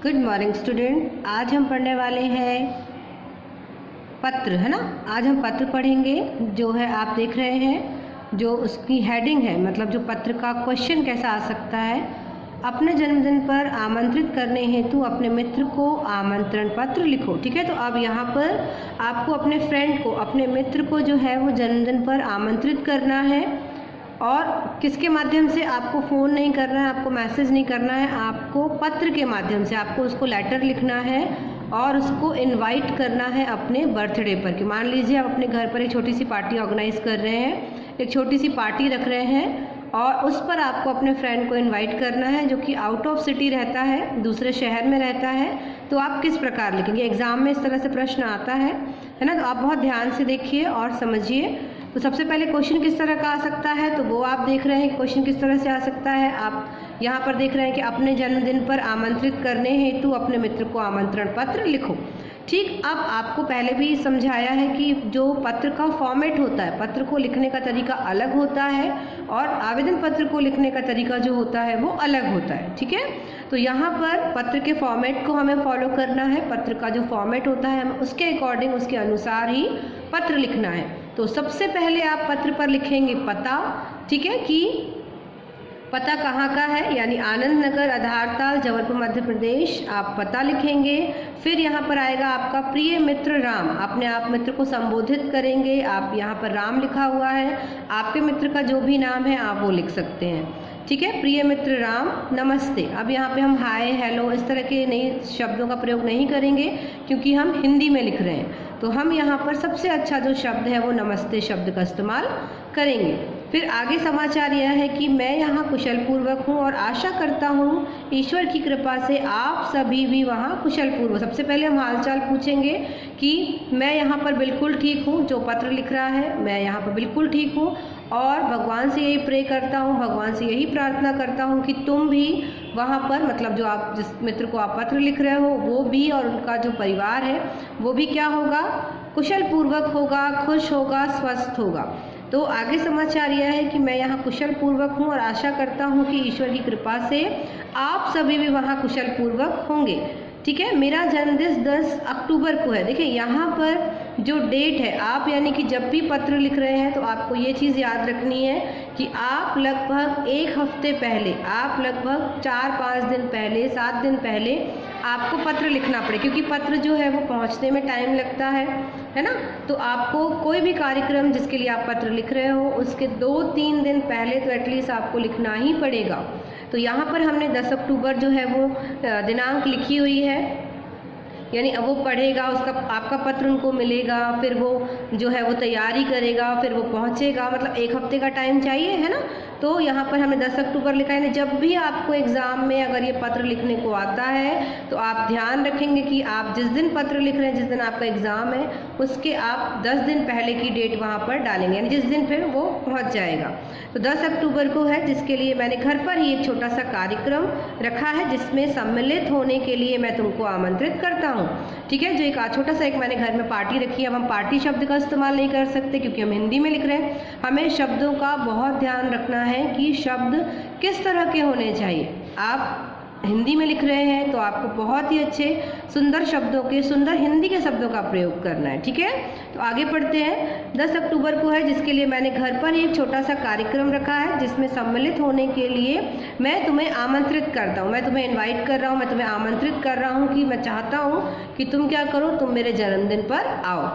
Good morning student. आज हम पढ़ने वाले हैं पत्र, है ना। आज हम पत्र पढ़ेंगे। जो है आप देख रहे हैं जो उसकी हेडिंग है, मतलब जो पत्र का क्वेश्चन कैसा आ सकता है। अपने जन्मदिन पर आमंत्रित करने हेतु अपने मित्र को आमंत्रण पत्र लिखो। ठीक है, तो अब यहाँ पर आपको अपने फ्रेंड को, अपने मित्र को जो है वो जन्मदिन पर आमंत्रित करना है। और किसके माध्यम से? आपको फ़ोन नहीं करना है, आपको मैसेज नहीं करना है, आपको पत्र के माध्यम से आपको उसको लेटर लिखना है और उसको इनवाइट करना है अपने बर्थडे पर। कि मान लीजिए आप अपने घर पर एक छोटी सी पार्टी ऑर्गेनाइज कर रहे हैं, एक छोटी सी पार्टी रख रहे हैं और उस पर आपको अपने फ्रेंड को इनवाइट करना है जो कि आउट ऑफ सिटी रहता है, दूसरे शहर में रहता है। तो आप किस प्रकार लिखेंगे? एग्ज़ाम में इस तरह से प्रश्न आता है ना। तो आप बहुत ध्यान से देखिए और समझिए। तो सबसे पहले क्वेश्चन किस तरह का आ सकता है, तो वो आप देख रहे हैं कि क्वेश्चन किस तरह से आ सकता है। आप यहाँ पर देख रहे हैं कि अपने जन्मदिन पर आमंत्रित करने हेतु अपने मित्र को आमंत्रण पत्र लिखो। ठीक, अब आपको पहले भी समझाया है कि जो पत्र का फॉर्मेट होता है, पत्र को लिखने का तरीका अलग होता है और आवेदन पत्र को लिखने का तरीका जो होता है वो अलग होता है। ठीक है, तो यहाँ पर पत्र के फॉर्मेट को हमें फॉलो करना है। पत्र का जो फॉर्मेट होता है हमें उसके अकॉर्डिंग, उसके अनुसार ही पत्र लिखना है। तो सबसे पहले आप पत्र पर लिखेंगे पता। ठीक है, कि पता कहाँ का है, यानी आनंद नगर, आधारताल, जबलपुर, मध्य प्रदेश। आप पता लिखेंगे। फिर यहाँ पर आएगा आपका प्रिय मित्र राम। अपने आप मित्र को संबोधित करेंगे। आप यहाँ पर राम लिखा हुआ है, आपके मित्र का जो भी नाम है आप वो लिख सकते हैं। ठीक है, प्रिय मित्र राम, नमस्ते। अब यहाँ पे हम हाय, हेलो इस तरह के नए शब्दों का प्रयोग नहीं करेंगे क्योंकि हम हिंदी में लिख रहे हैं। तो हम यहाँ पर सबसे अच्छा जो शब्द है वो नमस्ते शब्द का इस्तेमाल करेंगे। फिर आगे समाचार यह है कि मैं यहाँ कुशल पूर्वक हूँ और आशा करता हूँ ईश्वर की कृपा से आप सभी भी वहाँ कुशल पूर्वक। सबसे पहले हम हालचाल पूछेंगे कि मैं यहाँ पर बिल्कुल ठीक हूँ, जो पत्र लिख रहा है मैं यहाँ पर बिल्कुल ठीक हूँ और भगवान से यही प्रे करता हूँ, भगवान से यही प्रार्थना करता हूँ कि तुम भी वहाँ पर, मतलब जो आप जिस मित्र को आप पत्र लिख रहे हो वो भी और उनका जो परिवार है वो भी क्या होगा? कुशल पूर्वक होगा, खुश होगा, स्वस्थ होगा। तो आगे समाचार यह है कि मैं यहाँ कुशल पूर्वक हूँ और आशा करता हूँ कि ईश्वर की कृपा से आप सभी भी वहाँ कुशल पूर्वक होंगे। ठीक है, मेरा जन्मदिन 10 अक्टूबर को है। देखिए यहाँ पर जो डेट है, आप यानी कि जब भी पत्र लिख रहे हैं तो आपको ये चीज़ याद रखनी है कि आप लगभग एक हफ्ते पहले, आप लगभग 4-5 दिन पहले, 7 दिन पहले आपको पत्र लिखना पड़े, क्योंकि पत्र जो है वो पहुंचने में टाइम लगता है ना। तो आपको कोई भी कार्यक्रम जिसके लिए आप पत्र लिख रहे हो उसके 2-3 दिन पहले तो एटलीस्ट आपको लिखना ही पड़ेगा। तो यहाँ पर हमने 10 अक्टूबर जो है वो दिनांक लिखी हुई है, यानी अब वो पढ़ेगा, उसका आपका पत्र उनको मिलेगा, फिर वो जो है वो तैयारी करेगा, फिर वो पहुंचेगा, मतलब एक हफ्ते का टाइम चाहिए, है ना। तो यहाँ पर हमने 10 अक्टूबर लिखा है। जब भी आपको एग्ज़ाम में अगर ये पत्र लिखने को आता है तो आप ध्यान रखेंगे कि आप जिस दिन पत्र लिख रहे हैं, जिस दिन आपका एग्ज़ाम है उसके आप 10 दिन पहले की डेट वहाँ पर डालेंगे, यानी जिस दिन फिर वो पहुँच जाएगा। तो 10 अक्टूबर को है, जिसके लिए मैंने घर पर ही एक छोटा सा कार्यक्रम रखा है जिसमें सम्मिलित होने के लिए मैं तुमको आमंत्रित करता हूँ। ठीक है, जो एक छोटा सा एक मैंने घर में पार्टी रखी है। अब हम पार्टी शब्द का इस्तेमाल नहीं कर सकते क्योंकि हम हिंदी में लिख रहे हैं। हमें शब्दों का बहुत ध्यान रखना है कि शब्द किस तरह के होने चाहिए। आप हिंदी में लिख रहे हैं तो आपको बहुत ही अच्छे सुंदर शब्दों के, सुंदर हिंदी के शब्दों का प्रयोग करना है। ठीक है, तो आगे पढ़ते हैं। 10 अक्टूबर को है, जिसके लिए मैंने घर पर ही एक छोटा सा कार्यक्रम रखा है जिसमें सम्मिलित होने के लिए मैं तुम्हें आमंत्रित करता हूँ, मैं तुम्हें इनवाइट कर रहा हूँ, मैं तुम्हें आमंत्रित कर रहा हूँ कि मैं चाहता हूँ कि तुम क्या करो, तुम मेरे जन्मदिन पर आओ।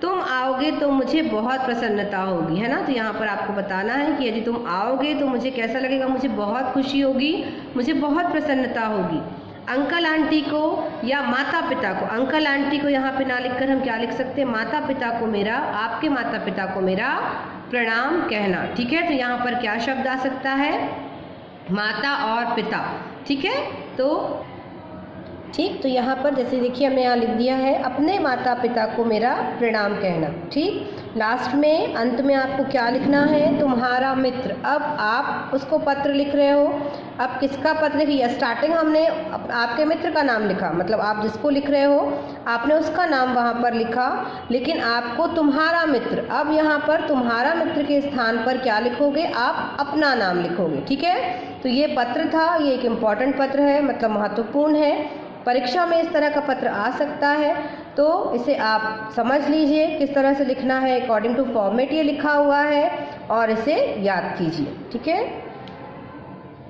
तुम आओगे तो मुझे बहुत प्रसन्नता होगी, है ना। तो यहाँ पर आपको बताना है कि यदि तुम आओगे तो मुझे कैसा लगेगा? मुझे बहुत खुशी होगी, मुझे बहुत प्रसन्नता होगी। अंकल आंटी को या माता पिता को, अंकल आंटी को यहाँ पे ना लिखकर हम क्या लिख सकते हैं? माता पिता को मेरा, आपके माता पिता को मेरा प्रणाम कहना। ठीक है, तो यहाँ पर क्या शब्द आ सकता है? माता और पिता। ठीक है, तो ठीक, तो यहाँ पर जैसे देखिए हमने यहाँ लिख दिया है अपने माता पिता को मेरा प्रणाम कहना। ठीक, लास्ट में अंत में आपको क्या लिखना है? तुम्हारा मित्र। अब आप उसको पत्र लिख रहे हो, अब किसका पत्र लिखिए? स्टार्टिंग हमने आपके मित्र का नाम लिखा, मतलब आप जिसको लिख रहे हो आपने उसका नाम वहाँ पर लिखा, लेकिन आपको तुम्हारा मित्र, अब यहाँ पर तुम्हारा मित्र के स्थान पर क्या लिखोगे? आप अपना नाम लिखोगे। ठीक है, तो ये पत्र था, ये एक इम्पॉर्टेंट पत्र है, मतलब महत्वपूर्ण है। परीक्षा में इस तरह का पत्र आ सकता है, तो इसे आप समझ लीजिए किस तरह से लिखना है, अकॉर्डिंग टू फॉर्मेट ये लिखा हुआ है और इसे याद कीजिए। ठीक है।